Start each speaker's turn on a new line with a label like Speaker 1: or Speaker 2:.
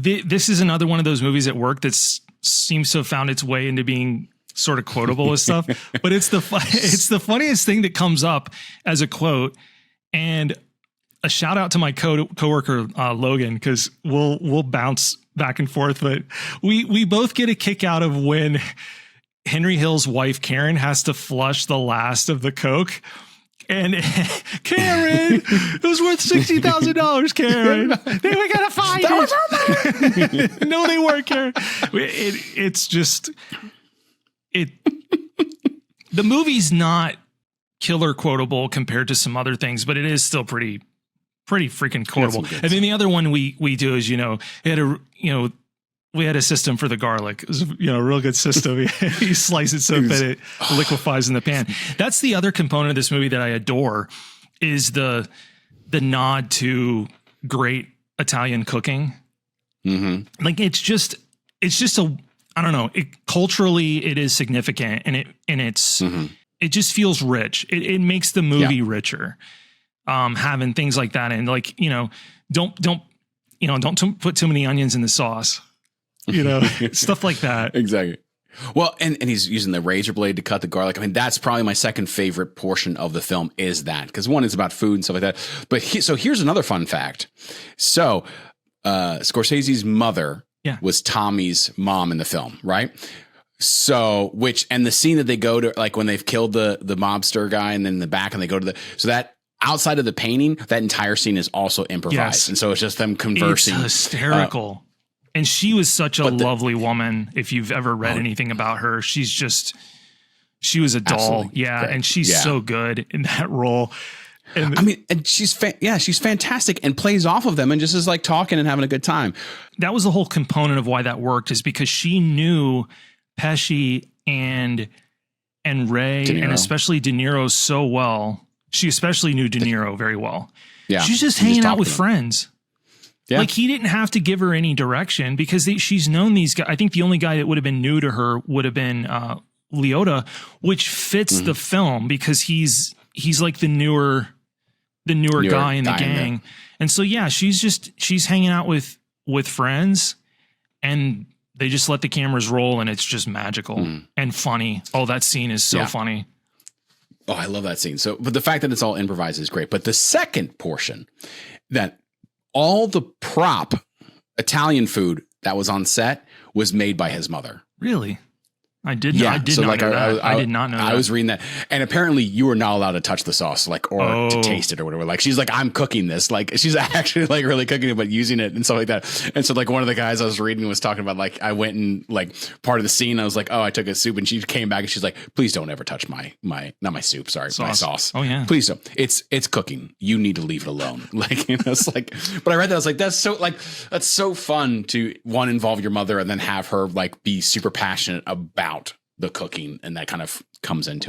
Speaker 1: this is another one of those movies at work that seems to have found its way into being sort of quotable with stuff, but it's the funniest thing that comes up as a quote. And a shout out to my coworker Logan, because we'll bounce back and forth, but we both get a kick out of when Henry Hill's wife Karen has to flush the last of the Coke. And Karen, it was worth $60,000, Karen. We gotta find it. No, they weren't, Karen. It's just the movie's not killer quotable compared to some other things, but it is still pretty freaking quotable. And then the other one we do is, we had a system for the garlic. It was, a real good system. You slice it so that it liquefies in the pan. That's the other component of this movie that I adore, is the nod to great Italian cooking. Mm-hmm. Like it's just I don't know. Culturally, it is significant, and it just feels rich. It makes the movie richer. Having things like that, and don't put too many onions in the sauce. Stuff like that.
Speaker 2: Exactly. Well, and he's using the razor blade to cut the garlic. I mean, that's probably my second favorite portion of the film, is that, because one is about food and stuff like that. But so here's another fun fact. So Scorsese's mother was Tommy's mom in the film, right? So, and the scene that they go to, like when they've killed the mobster guy, and then in the back, and they go to so that outside of the painting, that entire scene is also improvised. Yes. And so it's just them conversing.
Speaker 1: It's hysterical. And she was such a lovely woman. If you've ever read anything about her, she was a doll. Yeah. Great. And she's so good in that role. And
Speaker 2: and she's fantastic, and plays off of them and just is like talking and having a good time.
Speaker 1: That was the whole component of why that worked, is because she knew Pesci and Ray and especially De Niro so well. She especially knew De Niro very well. Yeah. She's just hanging out with friends. Yeah. Like, he didn't have to give her any direction, because she's known these guys. I think the only guy that would have been new to her would have been Liotta, which fits the film, because he's like the newer guy in the gang. And so, she's hanging out with friends, and they just let the cameras roll, and it's just magical and funny. Oh, that scene is so funny.
Speaker 2: Oh, I love that scene. So, but the fact that it's all improvised is great. But the second portion, that all the prop Italian food that was on set was made by his mother.
Speaker 1: Really? I did not know that. I did not know that.
Speaker 2: I was reading that. And apparently you were not allowed to touch the sauce, or to taste it or whatever. Like, she's like, I'm cooking this. Like, she's actually like really cooking it, but using it and stuff like that. And so like one of the guys I was reading was talking about, like, I went and like part of the scene, I was like, oh, I took a soup, and she came back and she's like, please don't ever touch my not my soup. Sorry. My sauce.
Speaker 1: Oh yeah.
Speaker 2: Please don't. It's cooking. You need to leave it alone. Like, it's like, but I read that. I was like, that's so fun to involve your mother and then have her like be super passionate about the cooking, and that kind of comes into it.